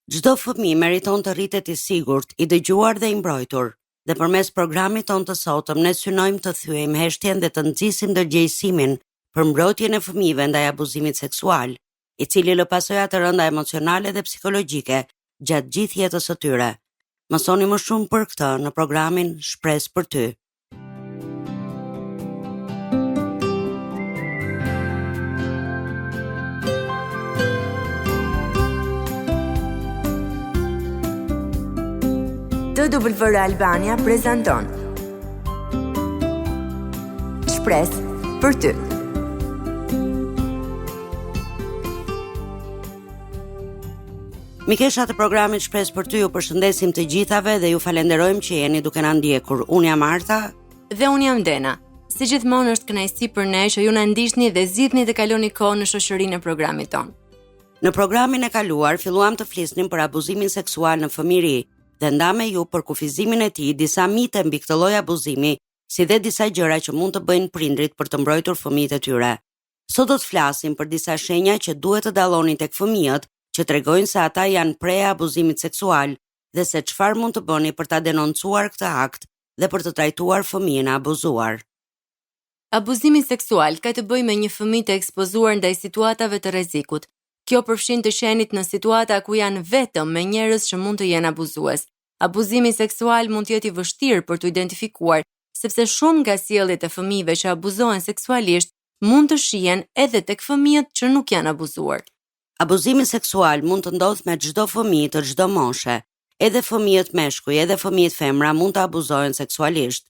Çdo fëmijë meriton të rritet i sigurt, i dëgjuar dhe i mbrojtur. Dhe përmes programit ton të sotëm ne synojmë të thyejmë heshtjen dhe të nxisim ndërgjegjësimin për mbrojtjen e fëmijëve ndaj abuzimit seksual, i cili lë pasoja të rënda emocionale dhe psikologjike gjatë gjithë jetës së tyre. Mësoni më shumë për këtë në programin Shpresë për ty. TWR Albania prezanton Shpresë për ty. Mikesha të programit Shpresë për ty ju përshëndesim të gjithave dhe ju falenderojmë që jeni duke na ndjekur. Unë jam Marta Dhe unë jam Dena. Si gjithmonë është kënaqësi për ne që ju na ndiqni dhe zgjidhni të kaloni kohë në shoqërinë e programit ton. Në programin e kaluar filluam të flisnim për abuzimin seksual në fëmijëri dhe nda me ju për kufizimin e tij disa mite mbi këtë lloj abuzimi, si dhe disa gjëra që mund të bëjnë prindrit për të mbrojtur fëmijët e tyre. Sot do të flasim për disa shenja që duhet të dalloni tek fëmijët, që tregojnë se ata janë prej e abuzimit seksual dhe se çfarë mund të bëni për ta denoncuar këtë akt dhe për të trajtuar fëmijën e abuzuar. Abuzimi seksual ka të bëjë me një fëmijë të ekspozuar ndaj situatave të rrezikut. Kjo përfshin të shenit në situata ku janë vetëm me njerëz që mund të jenë abuzues. Abuzimi seksual mund të jetë i vështirë për të identifikuar, sepse shumë nga sjelljet e fëmijëve që abuzohen seksualisht mund të shihen edhe tek fëmijët që nuk janë abuzuar. Abuzimi seksual mund të ndodhë me çdo fëmijë të çdo moshe. Edhe fëmijët meshkuj, edhe fëmijët femra mund të abuzohen seksualisht.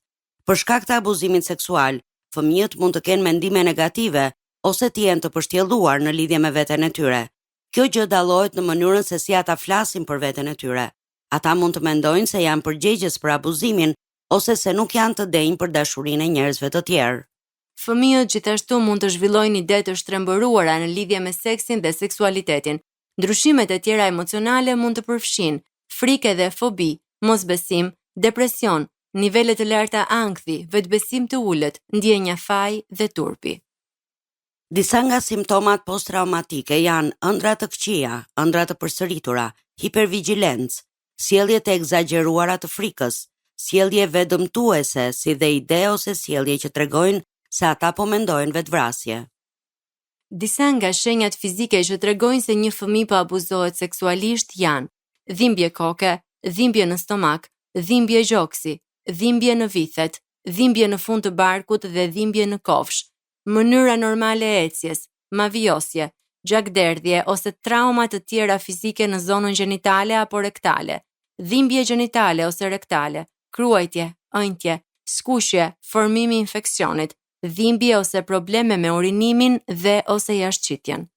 Për shkak të abuzimit seksual, fëmijët mund të kenë mendime negative ose të jenë të përshtjelluar në lidhje me veten e tyre. Kjo gjë dallohet në mënyrën se si ata flasin për veten e tyre. Ata mund të mendojnë se janë përgjegjës për abuzimin ose se nuk janë të denjë për dashurinë e njerëzve të tjerë. Fëmijët gjithashtu mund të zhvillojnë ide të shtrembëruara në lidhje me seksin dhe seksualitetin. Ndryshimet e tjera emocionale mund të përfshin frikë dhe fobi, mosbesim, depresion, nivele të larta ankthi, vetbesim të ulët, ndjenja faji dhe turpi. Disa nga simptomat post-traumatike janë ëndra të këqija, ëndra të përsëritura, hipervigjilencë, sjellje të egzageruara të frikës, sjellje vetdëmtuese, si dhe ide ose sjellje që tregojnë se ata po mendojnë vetvrasje. Disa nga shenjat fizike që tregojnë se një fëmijë po abuzohet seksualisht janë dhimbje koke, dhimbje në stomak, dhimbje gjoksi, dhimbje në vithet, dhimbje në fund të barkut dhe dhimbje në kofsh, mënyra normale e ecjes, mavijosje, gjakderdhje ose trauma të tjera fizike në zonën gjenitale apo rektale, dhimbje gjenitale ose rektale, kruajtje, ëndje, skuqje, formimi i infeksionit, dhimbje ose probleme me urinimin dhe ose jashtëqitjen.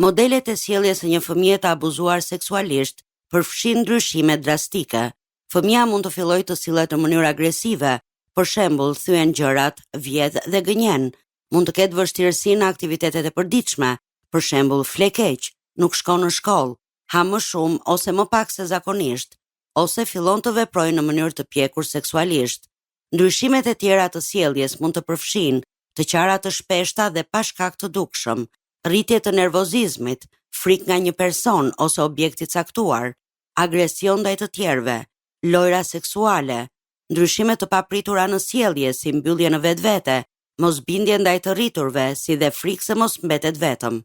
Modelet e sjelljes së një fëmie të abuzuar seksualisht përfshin ndryshime drastike. Fëmia mund të fillojë të sillet në mënyrë agresive, për shembull, thyen gjërat, vjedh dhe gënjen. Mund të ketë vështirësi në aktivitetet e përditshme, për shembull, fle keq, nuk shkon në shkollë, ha më shumë ose më pak se zakonisht, ose fillon të veprojë në mënyrë të pjekur seksualisht. Ndryshimet e tjera të sjelljes mund të përfshin të qara të shpeshta dhe pa shkak të dukshëm, rritje të nervozizmit, frikë nga një person ose objekt i caktuar, agresion ndaj të tjerëve, lojra seksuale, ndryshime të papritura në sjellje si mbyllje në vetvete, mosbindje ndaj të rriturve, si dhe frikë se mos mbetet vetëm.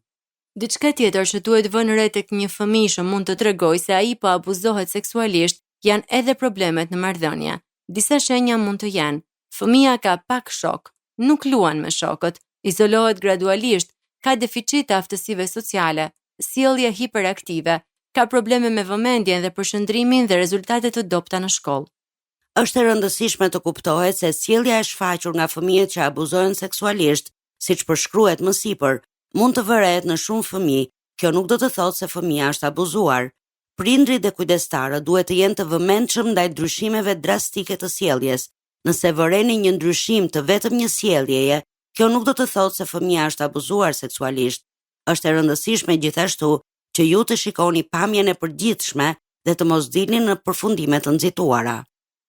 Diçka tjetër që duhet vënë re tek një fëmijë që mund të tregojë se ai po abuzohet seksualisht janë edhe problemet në marrëdhënie. Disa shenja mund të jenë: fëmia ka pak shok, nuk luan me shokët, izolohet gradualisht, ka deficit të aftësive sociale, sjellje hiperaktive, ka probleme me vëmendjen dhe përshëndrimin dhe rezultate të dobta në shkollë. Është e rëndësishme të kuptohet se sjellja e shfaqur nga fëmijët që abuzohen seksualisht, siç përshkruhet më sipër, mund të vërehet në shumë fëmijë. Kjo nuk do të thotë se fëmia është abuzuar. Prindrit dhe kujdestarët duhet të jenë të vëmendshëm ndaj ndryshimeve drastike të sjelljes. Nëse vëreni një ndryshim të vetëm një sjelljeje, kjo nuk do të thotë se fëmia është abuzuar seksualisht. Është e rëndësishme gjithashtu që ju të shikoni pamjen e përgjithshme dhe të mos dilni në përfundime të nxituara.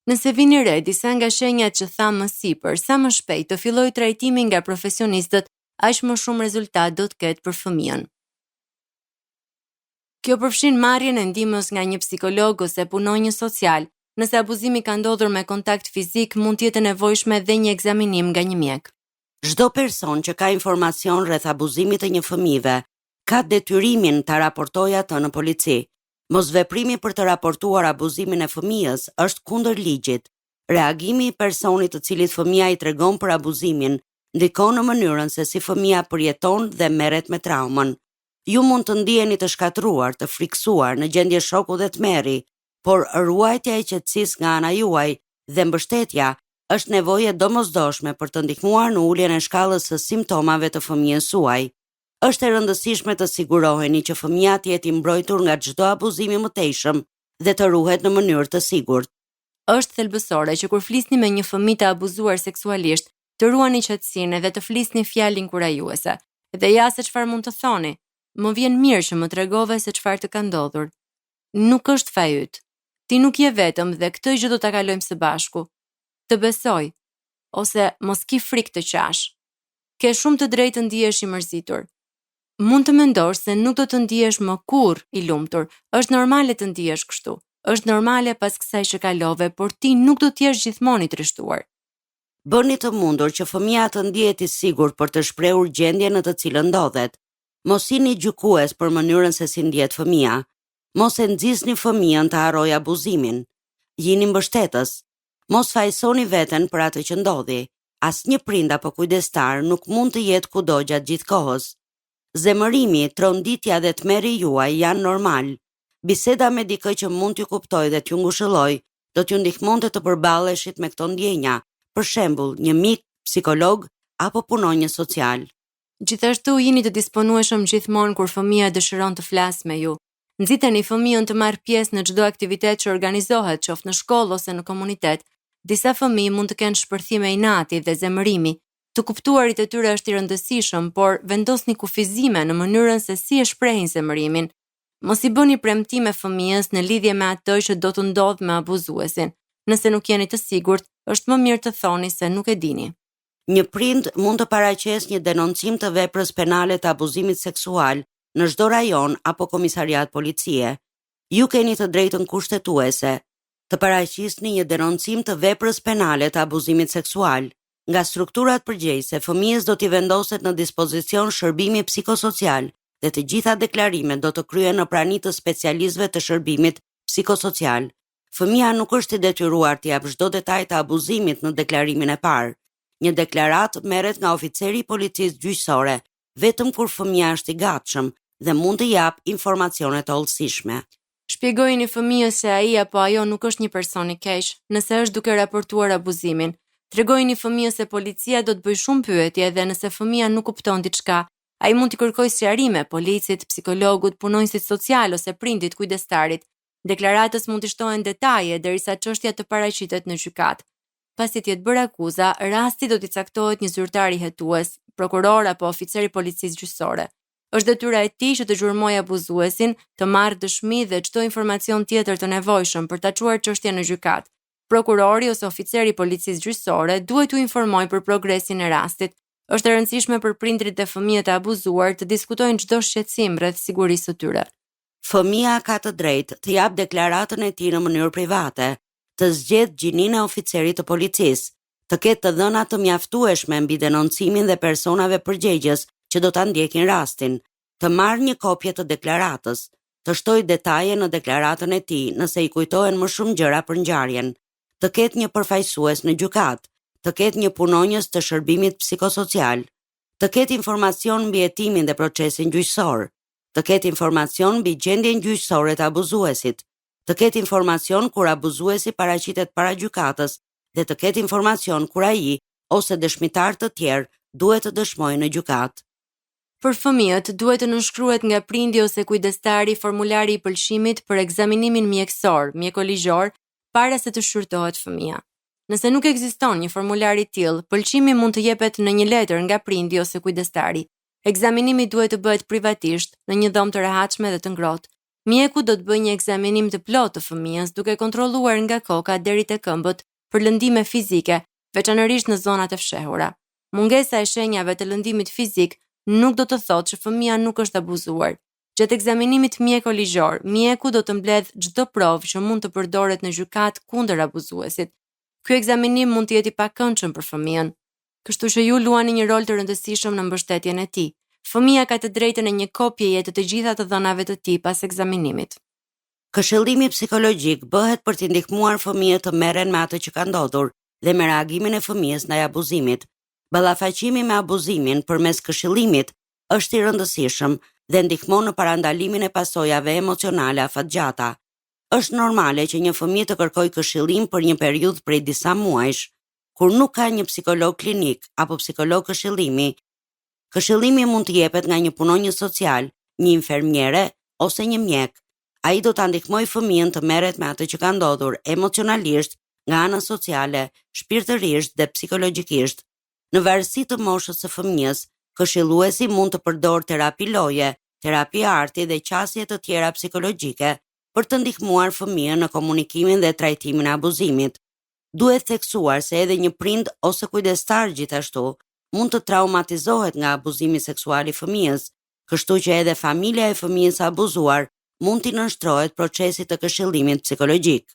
Nëse vini re disa nga shenjat që tham më sipër, sa më shpejt të filloj trajtimi nga profesionistët, aq më shumë rezultat do të ketë për fëmijën. Kjo përfshin marrjen e ndihmës nga një psikolog ose punonjës social. Nëse abuzimi ka ndodhur me kontakt fizik, mund të jetë nevojshme dhe një ekzaminim nga një mjek. Çdo person që ka informacion rreth abuzimit të një fëmijëve ka detyrimin ta raportojë atë në polici. Mosveprimi për të raportuar abuzimin e fëmijës është kundër ligjit. Reagimi i personit të cilit fëmia i tregon për abuzimin ndikon në mënyrën se si fëmia përjeton dhe merret me traumën. Ju mund të ndiheni të shkatruar, të friksuar, në gjendje shoku dhe tmerri, por ruajtja e qetësisë nga ana juaj dhe mbështetja është nevojë domosdoshme për të ndihmuar në uljen e shkallës së simptomave të fëmijës suaj. Është e rëndësishme të siguroheni që fëmia të jetë i mbrojtur nga çdo abuzim i mëtejshëm dhe të ruhet në mënyrë të sigurt. Është thelbësore që kur flisni me një fëmijë të abuzuar seksualisht, të ruani qetësinë dhe të flisni fjalë inkurajuese. Dhe ja se çfarë mund të thoni. Më vjen mirë që më tregove se çfarë të ka ndodhur. Nuk është faji yt. Ti nuk je vetëm dhe këtë gjë do ta kalojmë së bashku. Të besoj, ose mos ki frikë të qash. Ke shumë të drejtë të ndihesh i mërzitur. Mund të mendosh se nuk do të ndihesh më kurrë i lumtur. Është normale të ndihesh kështu. Është normale pas kësaj që kalove, por ti nuk do të jesh gjithmonë i trishtuar. Bëni të mundur që fëmia të ndihet i sigurt për të shprehur gjendjen në të cilën ndodhet. Mos jini gjykues për mënyrën se si ndihet fëmia. Mos e nxisni fëmijën të harrojë abuzimin. Jini mbështetës. Mos fajsoni veten për atë që ndodhi. Asnjë prind apo kujdestar nuk mund të jetë kudo gjatë gjithë kohës. Zemërimi, tronditja dhe tmerri juaj janë normal. Biseda me dikë që mund t'ju kuptojë dhe t'ju ngushëllojë, do t'ju ndihmonte të përballeshit me këto ndjenja, për shembull, një mik, psikolog apo punonjës social. Gjithashtu jini të disponueshëm gjithmonë kur fëmia dëshiron të flasë me ju. Nxiteni fëmijën të marrë pjesë në çdo aktivitet që organizohet, qoftë në shkollë ose në komunitet. Disa fëmijë mund të kenë shpërthime inati dhe zemërimi. Të kuptuarit e tyre është i rëndësishëm, por vendosni kufizime në mënyrën se si e shprehin zemërimin. Mos i bëni premtime fëmijës në lidhje me atë që do të ndodhë me abuzuesin. Nëse nuk jeni të sigurt, është më mirë të thoni se nuk e dini. Një prind mund të paraqesë një denoncim të veprës penale të abuzimit seksual në çdo rajon apo komisariat policie. Ju keni të drejtën kushtetuese të paraqisni një denoncim të veprës penale të abuzimit seksual. Nga strukturat përgjegjëse, fëmijës do t'i vendoset në dispozicion shërbimi psikosocial dhe të gjitha deklarimet do të kryen në prani të specialistëve të shërbimit psikosocial. Fëmia nuk është i detyruar të jap çdo detaj të abuzimit në deklarimin e parë. Një deklarat merret nga oficeri i policisë gjyqësore vetëm kur fëmia është i gatshëm dhe mund të jap informacione të hollësishme. Shpjegojini fëmijës se ai apo ajo nuk është një person i keq nëse është duke raportuar abuzimin. Tregojini fëmijës se policia do të bëjë shumë pyetje dhe nëse fëmia nuk kupton diçka, ai mund të kërkojë sqarime policit, psikologut, punonjësit social ose prindit kujdestarit. Deklaratës mund të shtohen detaje derisa çështja të paraqitet në gjykatë. Pasi të jetë bërë akuza, rasti do t'i caktohet një zyrtar i hetues, prokuror apo oficer i policisë gjyqësore. Është detyra e tij që të gjurmojë abuzuesin, të marrë dëshmi dhe çdo informacion tjetër të nevojshëm për ta çuar çështjen në gjykatë. Prokurori ose oficeri i policisë gjyqësore duhet t'u informojë për progresin e rastit. Është e rëndësishme për prindrit dhe fëmijët e abuzuar të diskutojnë çdo shqetësim rreth sigurisë së tyre. Fëmia ka të drejtë të jap deklaratën e tij në mënyrë private, të zgjedhë gjininë e oficerit të policisë, të ketë të dhëna të mjaftueshme mbi denoncimin dhe personave përgjegjës që do ta ndjekin rastin, të marrë një kopje të deklaratës, të shtojë detaje në deklaratën e tij nëse i kujtohen më shumë gjëra për ngjarjen, të ketë një përfaqësues në gjykatë, të ketë një punonjës të shërbimit psikosocial, të ketë informacion mbi hetimin dhe procesin gjyqësor, të ketë informacion mbi gjendjen gjyqësore të abuzuesit, të ketë informacion kur abuzuesi paraqitet para gjykatës dhe të ketë informacion kur ai ose dëshmitar të tjerë duhet të dëshmojnë në gjykatë. Për fëmijët duhet të nënshkruhet nga prindi ose kujdestari formulari i pëlqimit për ekzaminimin mjekësor, mjekoligjor, para se të shqyrtohet fëmia. Nëse nuk ekziston një formular i tillë, pëlqimi mund të jepet në një letër nga prindi ose kujdestari. Ekzaminimi duhet të bëhet privatisht, në një dhomë të rehatshme dhe të ngrohtë. Mjeku do të bëjë një ekzaminim të plotë të fëmijës, duke kontrolluar nga koka deri te këmbët për lëndime fizike, veçanërisht në zonat e fshehura. Mungesa e shenjave të lëndimit fizik nuk do të thotë që fëmia nuk është abuzuar. Gjatë ekzaminimit mjeko-ligjor, mjeku do të mbledh çdo provë që mund të përdoret në gjykat kundër abuzuesit. Ky ekzaminim mund të jetë i pakëndshëm për fëmijën, kështu që ju luani një rol të rëndësishëm në mbështetjen e tij. Fëmia ka të drejtën e një kopjeje të gjitha të dhënave të tij pas ekzaminimit. Këshillimi psikologjik bëhet për të ndihmuar fëmijët të merren me atë që ka ndodhur dhe me reagimin e fëmijës ndaj abuzimit. Ballafaqimi me abuzimin përmes këshillimit është i rëndësishëm dhe ndihmon në parandalimin e pasojave emocionale afatgjata. Është normale që një fëmijë të kërkojë këshillim për një periudhë prej disa muajsh, kur nuk ka një psikolog klinik apo psikolog këshillimi. Këshillimi mund të jepet nga një punonjës social, një infermiere ose një mjek. Ai do ta ndihmojë fëmijën të merret me atë që ka ndodhur emocionalisht, nga ana sociale, shpirtërisht dhe psikologjikisht. Në varësi të moshës së fëmijës, këshilluesi mund të përdorë terapi loje, terapi arti dhe qasje të tjera psikologjike për të ndihmuar fëmijën në komunikimin dhe trajtimin e abuzimit. Duhet theksuar se edhe një prind ose kujdestar gjithashtu mund të traumatizohet nga abuzimi seksual i fëmijës, kështu që edhe familja e fëmijës abuzuar mund t'i nënshtrohet procesit të këshillimit psikologjik.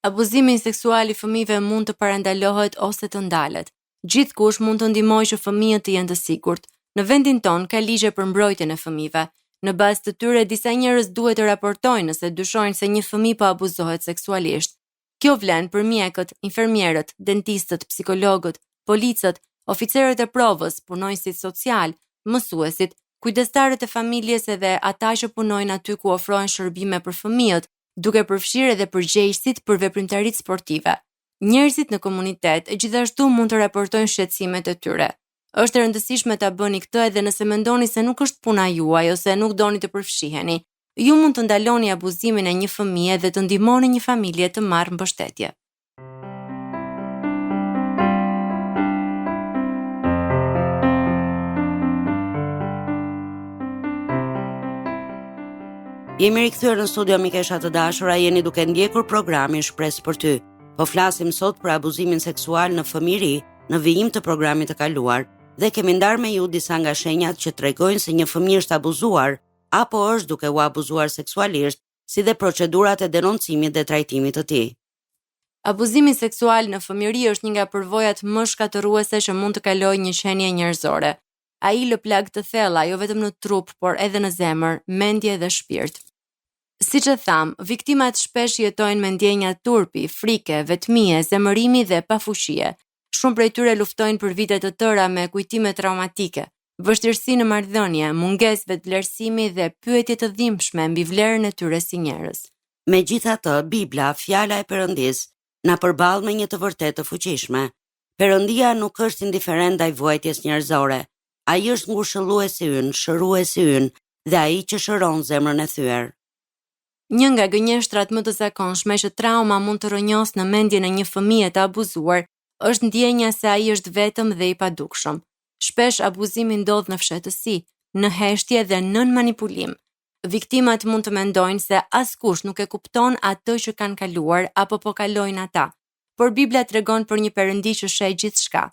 Abuzimi seksual i fëmijëve mund të parandalohet ose të ndalet. Gjithkush mund të ndihmojë që fëmijët të jenë të sigurt. Në vendin ton ka ligje për mbrojtjen e fëmijëve. Në bazë të tyre disa njerëz duhet të raportojnë nëse dyshojnë se një fëmijë po abuzohet seksualisht. Kjo vlen për mjekët, infermierët, dentistët, psikologët, policët, oficerët e provës, punonjësit social, mësuesit, kujdestarët e familjes edhe ata që punojnë aty ku ofrohen shërbime për fëmijët, duke përfshirë edhe përgjegjësit për veprimtaritë sportive. Njerëzit në komunitet gjithashtu mund të raportojnë shqetësimet e tyre. Është e rëndësishme ta bëni këtë edhe nëse mendoni se nuk është puna juaj ose nuk doni të përfshiheni. Ju mund të ndaloni abuzimin e një fëmije dhe të ndihmoni një familje të marrë mbështetje. Jemi rikthyer në studio mikesha të dashura, jeni duke ndjekur programin Shpresë për ty. Po flasim sot për abuzimin seksual në fëmijëri në vijim të programit të kaluar dhe kemi ndarë me ju disa nga shenjat që tregojnë se një fëmijë është abuzuar apo është duke u abuzuar seksualisht, si dhe procedurat e denoncimit dhe trajtimit të tij. Abuzimi seksual në fëmijëri është një nga përvojat më shkatërruese që mund të kalojë një qenie njerëzore. Ai lë plagë të thella jo vetëm në trup, por edhe në zemër, mendje dhe shpirt. Siç e tham, viktimat shpesh jetojnë me ndjenja turpi, frike, vetmie, zemërimi dhe pafuqie. Shumë prej tyre luftojnë për vite të tëra me kujtime traumatike, vështirësi në marrëdhënie, mungesë vetëvlerësimi dhe pyetje të dhimbshme mbi vlerën e tyre si njerëz. Megjithatë, Bibla, fjala e Perëndis, na përball me një të vërtetë të fuqishme. Perëndia nuk është indiferent ndaj vuajtjes njerëzore. Ai është ngushëlluesi ynë, shëruesi ynë dhe ai që shëron zemrën e thyer. Një nga gënjeshtrat më të zakonshme që trauma mund të rrënjosë në mendjen e një fëmije të abuzuar është ndjenja se ai është vetëm dhe i padukshëm. Shpesh abuzimi ndodh në fshehtësi, në heshtje dhe nën manipulim. Viktimat mund të mendojnë se askush nuk e kupton atë që kanë kaluar apo po kalojnë ata, por Bibla tregon për një Perëndi që sheh gjithçka.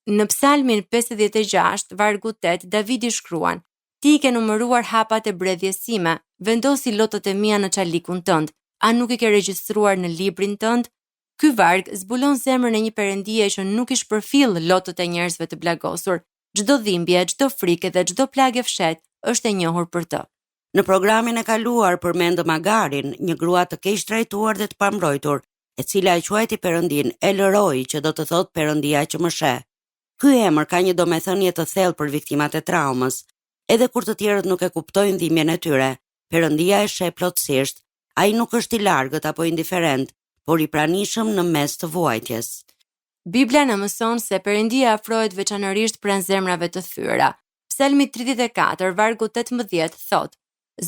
Në Psalmin 56, vargu 8, Davidi shkruan: Ti ke numëruar hapat e bredhjes sime, vendosi lotët e mia në çalikun tënd. A nuk i ke regjistruar në librin tënd? Ky varg zbulon zemrën e një Perëndie që nuk i shpërfill lotët e njerëzve të plagosur. Çdo dhimbje, çdo frikë dhe çdo plagë fshet është e njohur për të. Në programin e kaluar përmendëm Agarin, një grua të keq trajtuar dhe të pambrojtur, e cila e quajti Perëndin Elroi, që do të thotë Perëndia që më sheh. Ky emër ka një domethënie të thellë për viktimat e traumës. Edhe kur të tjerët nuk e kuptojnë dhimbjen e tyre, Perëndia e sheh plotësisht. Ai nuk është i largët apo indiferent, por i pranishëm në mes të vuajtjes. Bibla na mëson se Perëndia afrohet veçanërisht pranë zemrave të thyera. Psalmi 34, vargu 18 thotë: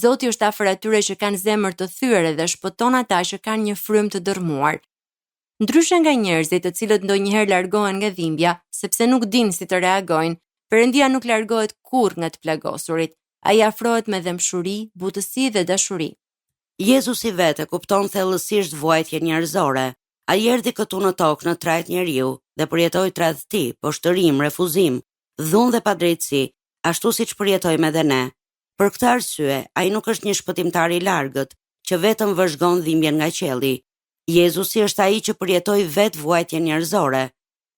Zoti është afër atyre që kanë zemër të thyer dhe shpëton ata që kanë një frymë të dërmuar. Ndryshe nga njerëzit të cilët ndonjëherë largohen nga dhimbja, sepse nuk dinë si të reagojnë, Perëndia nuk largohet kurrë nga të plagosurit. Ai afrohet me dëmshuri, butësi dhe dashuri. Jezusi vetë kupton thellësisht vuajtjen njerëzore. Ai erdhi këtu në tokë në trajt njeriu dhe përjetoi tradhti, poshtërim, refuzim, dhunë dhe padrejtësi, ashtu siç përjetojmë edhe ne. Për këtë arsye, ai nuk është një shpëtimtar I largët që vetëm vëzhgon dhimbjen nga qielli. Jezusi është ai që përjetoi vetë vuajtjen njerëzore.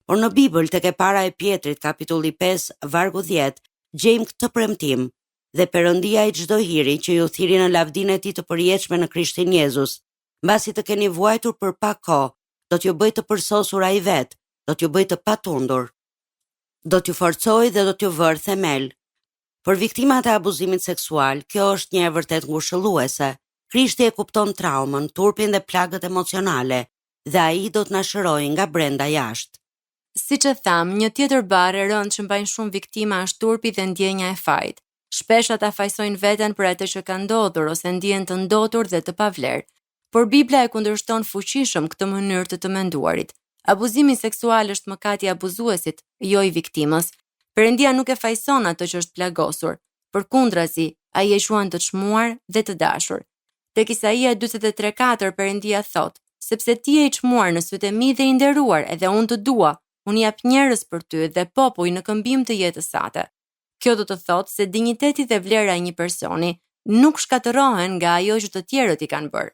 Por në Bibël tek e para e Pjetrit, kapitulli 5, vargu 10, gjejmë këtë premtim: dhe Perëndia I çdo hiri që ju thiri në lavdinë e tij të përjetshme në Krishtin Jezus, mbasi të keni vuajtur për pak kohë, do t'ju bëj të përsosur ai vet, do t'ju bëj të patundur. Do t'ju forcoj dhe do t'ju vër themel. Për viktimat e abuzimit seksual, kjo është një e vërtet ngushëlluese. Krishti e kupton traumën, turpin dhe plagët emocionale, dhe ai do të na shërojë nga brenda jashtë. Siç e tham, një tjetër barë e rëndë që mbajnë shumë viktima është turpi dhe ndjenja e fajt. Shpesh ata fajsojnë veten për atë që ka ndodhur ose ndihen të ndotur dhe të pavlerë. Por Bibla e kundërshton fuqishëm këtë mënyrë të menduarit. Abuzimi seksual është mëkati I abuzuesit, jo I viktimës. Perëndia nuk e fajson atë që është plagosur, përkundrazi, ai e quan të çmuar dhe të dashur. Tek Isaia 43:4 Perëndia thot: sepse ti je I çmuar në sytë e mi dhe I nderuar, edhe unë të dua, unë jap njerëz për ty dhe popull në këmbim të jetës sate. Kjo do të thotë se dinjiteti dhe vlera e një personi nuk shkatërrohen nga ajo që të tjerët I kanë bërë.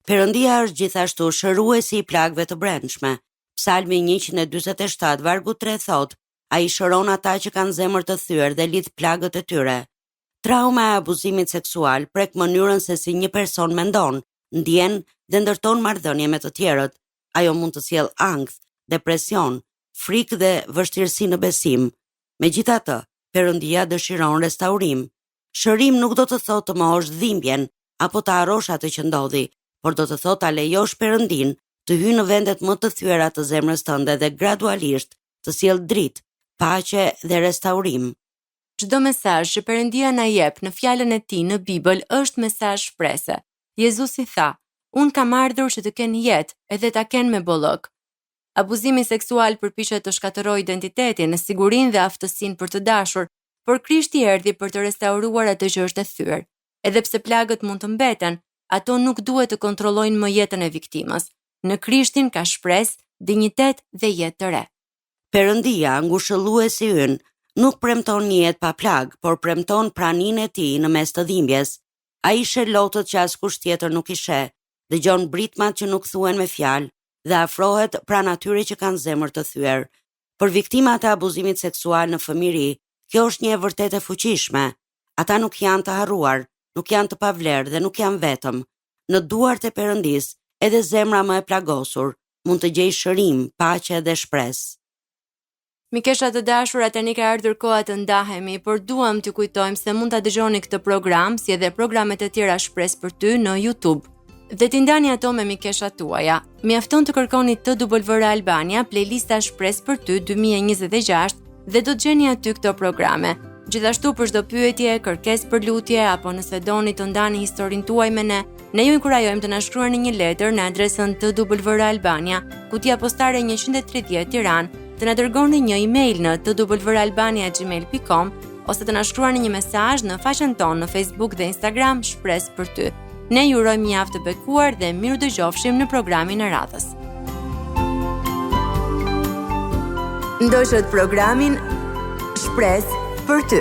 Perëndia është gjithashtu shëruesi I plagëve të brendshme. Psalmi 147 vargu 3 thot: ai shëron ata që kanë zemër të thyer dhe lidh plagët e tyre. Trauma e abuzimit seksual prek mënyrën se si një person mendon, ndjen dhe ndërton marrëdhënie me të tjerët. Ajo mund të sjellë ankth, depresion, frikë dhe vështirësi në besim. Megjithatë, Perëndia dëshiron restaurim. Shërim nuk do të thotë të mohosh dhimbjen apo të harrosh atë që ndodhi, por do të thotë ta lejosh Perëndin të hyjë në vendet më të thyera të zemrës tënde dhe gradualisht të sjellë dritë, paqe dhe restaurim. Çdo mesazh që Perëndia na jep në fjalën e tij në Bibël është mesazh shprese. Jezusi tha: "Unë kam ardhur që të kenë jetë, edhe ta kenë me bollëk." Abuzimi seksual përpiqet të shkatërrojë identitetin, sigurinë dhe aftësinë për të dashur, por Krishti erdhi për të restauruar atë që është e thyer. Edhe pse plagët mund të mbeten, ato nuk duhet të kontrollojnë më jetën e viktimës. Në Krishtin ka shpresë, dinjitet dhe jetë të re. Perëndia, ngushëlluesi ynë, nuk premton një jetë pa plag, por premton praninë e tij në mes të dhimbjes. Ai sheh lotët që askush tjetër nuk I sheh, dëgjon britmat që nuk thuhen me fjalë dhe afrohet pranë atyre që kanë zemër të thyer. Për viktimat e abuzimit seksual në fëmijëri, kjo është një e vërtetë e fuqishme. Ata nuk janë të harruar, nuk janë të pavlerë dhe nuk janë vetëm. Në duart e Perëndis, edhe zemra më e plagosur mund të gjejë shërim, paqe dhe shpresë. Mikesha të dashura, tani ka ardhur koha të ndahemi, por duam t'ju kujtojmë se mund ta dëgjoni këtë program si edhe programet e tjera Shpresë për ty në YouTube. Dhe t'i ndani ato me mikeshat tuaja. Mjafton të kërkoni TWR Albania, playlista Shpresë për ty 2026 dhe do të gjeni aty këto programe. Gjithashtu për çdo pyetje, kërkesë për lutje apo nëse doni të ndani historinë tuaj me ne, ne ju inkurajojmë të na shkruani një letër në adresën TWR Albania, kutia postare 130 Tiranë, të na dërgoni një email në twralbania@gmail.com ose të na shkruani një mesazh në faqen tonë në Facebook dhe Instagram Shpresë për ty. Ne ju urojmë një javë të bekuar dhe miru dëgjofshim në programin e radhës. Ndoshët programin Shpresë për ty.